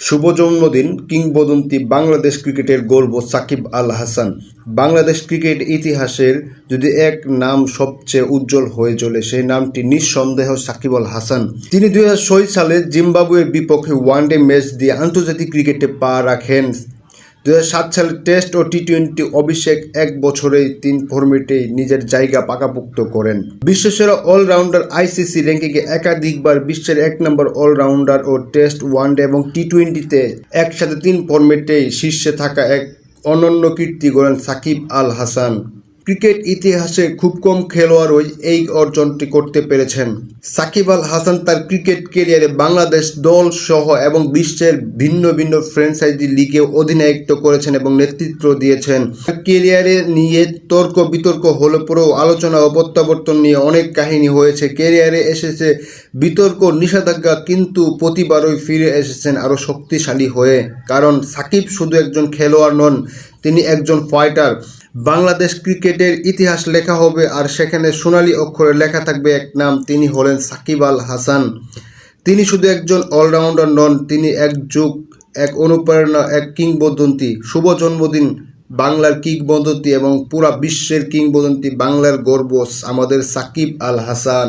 শুভ জন্মদিন কিংবদন্তি বাংলাদেশ ক্রিকেটের গর্ব সাকিব আল হাসান। বাংলাদেশ ক্রিকেট ইতিহাসের যদি এক নাম সবচেয়ে উজ্জ্বল হয়ে চলে, সেই নামটি নিঃসন্দেহ সাকিব আল হাসান। তিনি 2006 সালে জিম্বাবুয়ের বিপক্ষে ওয়ানডে ম্যাচ দিয়ে আন্তর্জাতিক ক্রিকেটে পা রাখেন। 2007 সালে টেস্ট ও টি-20 অভিষেক, এক বছরেই 3 ফরম্যাটেই নিজের জায়গা পাকাপোক্ত করেন। বিশ্বসেরা অলরাউন্ডার, আইসিসি র্যাঙ্কিংয়ে একাধিকবার বিশ্বের 1 নম্বর অলরাউন্ডার ও টেস্ট, ওয়ানডে এবং টি-20তে একসাথে 3 ফরম্যাটেই শীর্ষে থাকা এক অনন্য কীর্তি গড়েন সাকিব আল হাসান। ক্রিকেট ইতিহাসে খুব কম খেলোয়াড়ই এই অর্জনটি করতে পেরেছেন। সাকিব আল হাসান তার ক্রিকেট ক্যারিয়ারে বাংলাদেশ দল সহ এবং বিশ্বের ভিন্ন ভিন্ন ফ্র্যাঞ্চাইজি লিগে অধিনায়কত্ব করেছেন এবং নেতৃত্ব দিয়েছেন। ক্যারিয়ারে নিয়ে তর্ক বিতর্ক হলে পরেও আলোচনা ও প্রত্যাবর্তন নিয়ে অনেক কাহিনী হয়েছে। ক্যারিয়ারে এসেছে বিতর্ক, নিষেধাজ্ঞা, কিন্তু প্রতিবারই ফিরে এসেছেন আরও শক্তিশালী হয়ে। কারণ সাকিব শুধু একজন খেলোয়াড় নন, তিনি একজন ফাইটার। বাংলাদেশ ক্রিকেটের ইতিহাস লেখা হবে, আর সেখানে সোনালী অক্ষরে লেখা থাকবে এক নাম, তিনি হলেন সাকিব আল হাসান। তিনি শুধু একজন অলরাউন্ডার নন, তিনি এক যুগ, এক অনুপ্রেরণা, এক কিংবদন্তি। শুভ জন্মদিন বাংলার কিংবদন্তি এবং পুরা বিশ্বের কিংবদন্তি, বাংলার গর্ব আমাদের সাকিব আল হাসান।